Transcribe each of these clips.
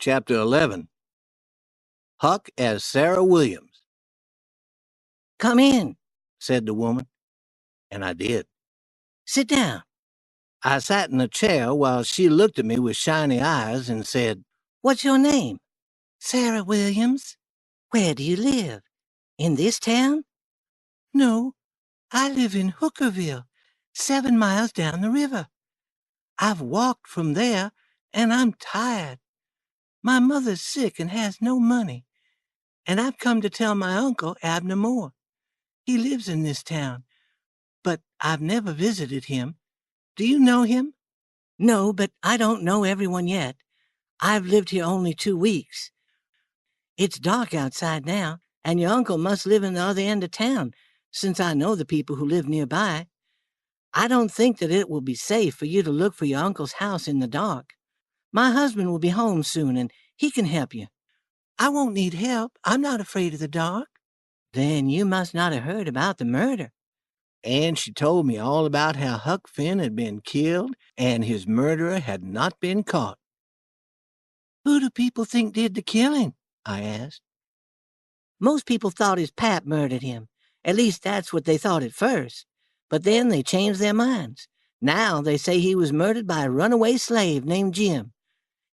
Chapter 11. Huck as Sarah Williams. "Come in," said the woman, and I did. "Sit down." I sat in a chair while she looked at me with shiny eyes and said, "What's your name?" "Sarah Williams." "Where do you live? In this town?" "No, I live in Hookerville, 7 miles down the river. I've walked from there, and I'm tired. My mother's sick and has no money, and I've come to tell my uncle, Abner Moore. He lives in this town, but I've never visited him. Do you know him?" "No, but I don't know everyone yet. I've lived here only 2 weeks. It's dark outside now, and your uncle must live in the other end of town, since I know the people who live nearby. I don't think that it will be safe for you to look for your uncle's house in the dark. My husband will be home soon, and he can help you." "I won't need help. I'm not afraid of the dark." "Then you must not have heard about the murder." And she told me all about how Huck Finn had been killed and his murderer had not been caught. "Who do people think did the killing?" I asked. "Most people thought his pap murdered him. At least that's what they thought at first. But then they changed their minds. Now they say he was murdered by a runaway slave named Jim.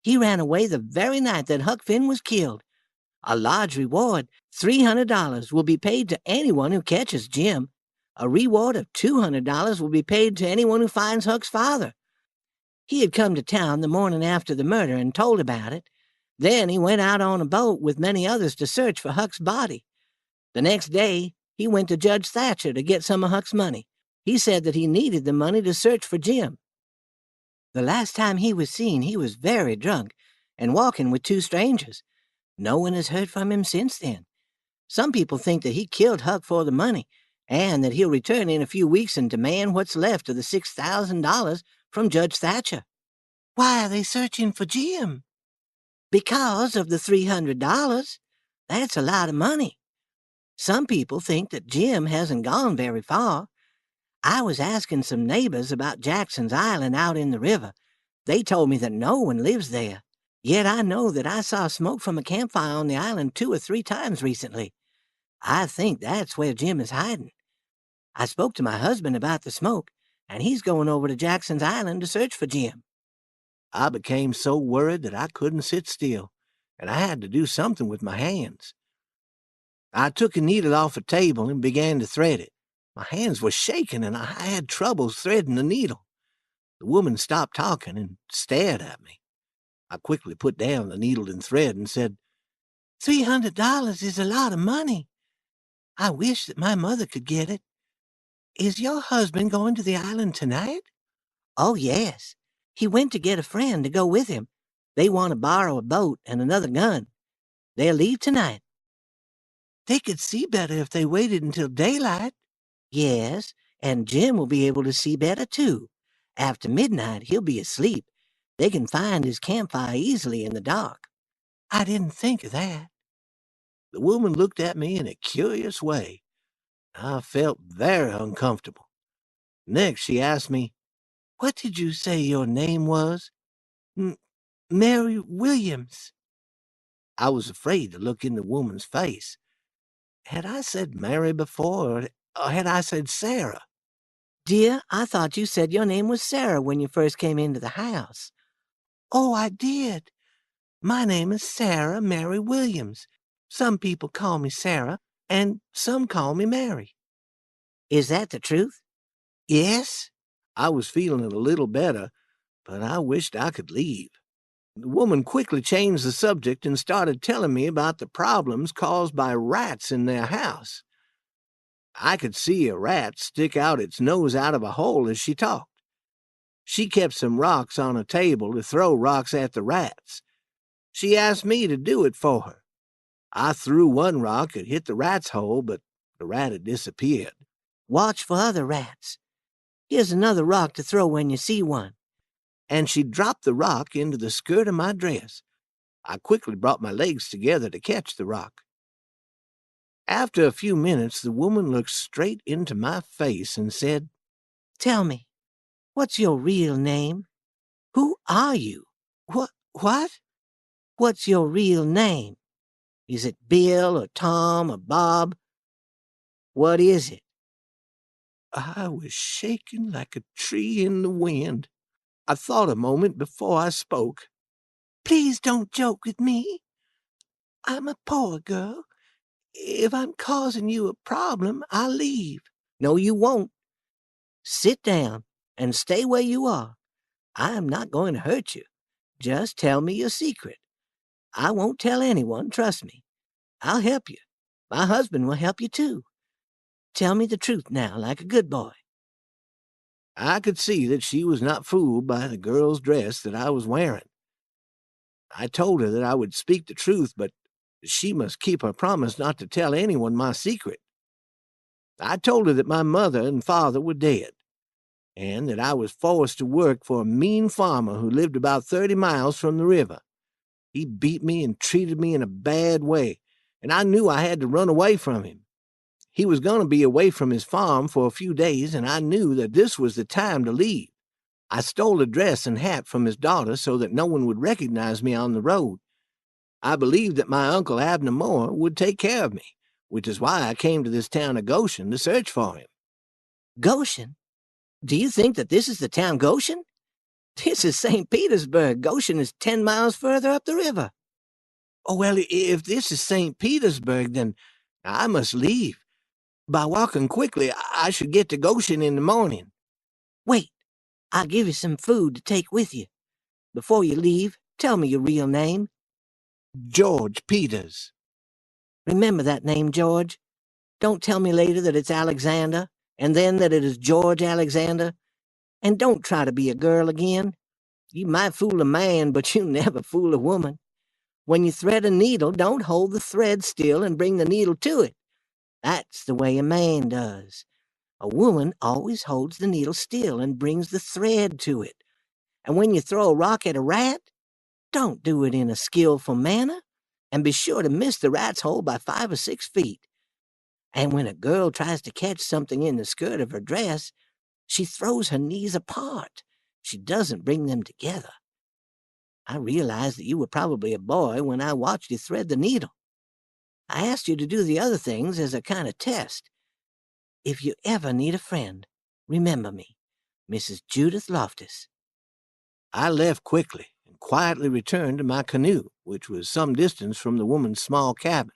He ran away the very night that Huck Finn was killed. A large reward, $300, will be paid to anyone who catches Jim. A reward of $200 will be paid to anyone who finds Huck's father. He had come to town the morning after the murder and told about it. Then he went out on a boat with many others to search for Huck's body. The next day, he went to Judge Thatcher to get some of Huck's money. He said that he needed the money to search for Jim. The last time he was seen, he was very drunk and walking with 2 strangers. No one has heard from him since then. Some people think that he killed Huck for the money, and that he'll return in a few weeks and demand what's left of the $6,000 from Judge Thatcher." "Why are they searching for Jim?" "Because of the $300. That's a lot of money. Some people think that Jim hasn't gone very far. I was asking some neighbors about Jackson's Island out in the river. They told me that no one lives there. Yet I know that I saw smoke from a campfire on the island 2 or 3 times recently. I think that's where Jim is hiding. I spoke to my husband about the smoke, and he's going over to Jackson's Island to search for Jim." I became so worried that I couldn't sit still, and I had to do something with my hands. I took a needle off a table and began to thread it. My hands were shaking, and I had trouble threading the needle. The woman stopped talking and stared at me. I quickly put down the needle and thread and said, $300 is a lot of money. I wish that my mother could get it. Is your husband going to the island tonight?" "Oh, yes. He went to get a friend to go with him. They want to borrow a boat and another gun. They'll leave tonight." "They could see better if they waited until daylight." "Yes, and Jim will be able to see better, too. After midnight, he'll be asleep. They can find his campfire easily in the dark." "I didn't think of that." The woman looked at me in a curious way. I felt very uncomfortable. Next, she asked me, "What did you say your name was?" "Mary Williams." I was afraid to look in the woman's face. Had I said Mary before, or had I said Sarah? "Dear, I thought you said your name was Sarah when you first came into the house." "Oh, I did. My name is Sarah Mary Williams. Some people call me Sarah, and some call me Mary." "Is that the truth?" "Yes." I was feeling a little better, but I wished I could leave. The woman quickly changed the subject and started telling me about the problems caused by rats in their house. I could see a rat stick out its nose out of a hole as she talked. She kept some rocks on a table to throw rocks at the rats. She asked me to do it for her. I threw one rock, it hit the rat's hole, but the rat had disappeared. "Watch for other rats. Here's another rock to throw when you see one." And she dropped the rock into the skirt of my dress. I quickly brought my legs together to catch the rock. After a few minutes, the woman looked straight into my face and said, "Tell me, what's your real name? Who are you?" What? What's your real name? Is it Bill or Tom or Bob? What is it?" I was shaking like a tree in the wind. I thought a moment before I spoke. "Please don't joke with me. I'm a poor girl. If I'm causing you a problem, I'll leave." "No, you won't. Sit down and stay where you are. I am not going to hurt you. Just tell me your secret. I won't tell anyone, trust me. I'll help you. My husband will help you too. Tell me the truth now, like a good boy." I could see that she was not fooled by the girl's dress that I was wearing. I told her that I would speak the truth, but she must keep her promise not to tell anyone my secret. I told her that my mother and father were dead, and that I was forced to work for a mean farmer who lived about 30 miles from the river. He beat me and treated me in a bad way, and I knew I had to run away from him. He was going to be away from his farm for a few days, and I knew that this was the time to leave. I stole a dress and hat from his daughter so that no one would recognize me on the road. I believed that my uncle Abner Moore would take care of me, which is why I came to this town of Goshen to search for him. "Goshen? Do you think that this is the town Goshen? This is St. Petersburg. Goshen is 10 miles further up the river." Oh, well, if this is St. Petersburg, then I must leave. By walking quickly, I should get to Goshen in the morning. "Wait, I'll give you some food to take with you. Before you leave, tell me your real name." George Peters. "Remember that name, George. Don't tell me later that it's Alexander, and then that it is George Alexander. And don't try to be a girl again. You might fool a man, but you never fool a woman. When you thread a needle, don't hold the thread still and bring the needle to it. That's the way a man does. A woman always holds the needle still and brings the thread to it. And when you throw a rock at a rat, don't do it in a skillful manner, and be sure to miss the rat's hole by 5 or 6 feet. And when a girl tries to catch something in the skirt of her dress, she throws her knees apart. She doesn't bring them together. I realized that you were probably a boy when I watched you thread the needle. I asked you to do the other things as a kind of test. If you ever need a friend, remember me, Mrs. Judith Loftus." I left quickly and quietly returned to my canoe, which was some distance from the woman's small cabin.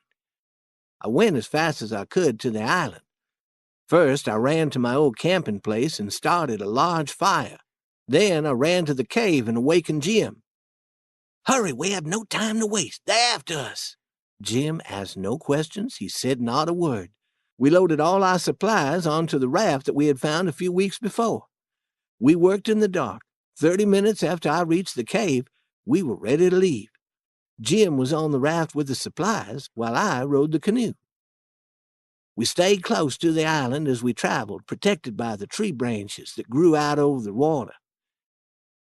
I went as fast as I could to the island. First, I ran to my old camping place and started a large fire. Then I ran to the cave and awakened Jim. "Hurry, we have no time to waste. They're after us." Jim asked no questions. He said not a word. We loaded all our supplies onto the raft that we had found a few weeks before. We worked in the dark. 30 minutes after I reached the cave, we were ready to leave. Jim was on the raft with the supplies, while I rowed the canoe. We stayed close to the island as we traveled, protected by the tree branches that grew out over the water.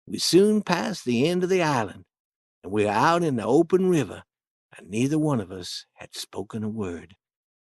We soon passed the end of the island, and we were out in the open river, and neither one of us had spoken a word.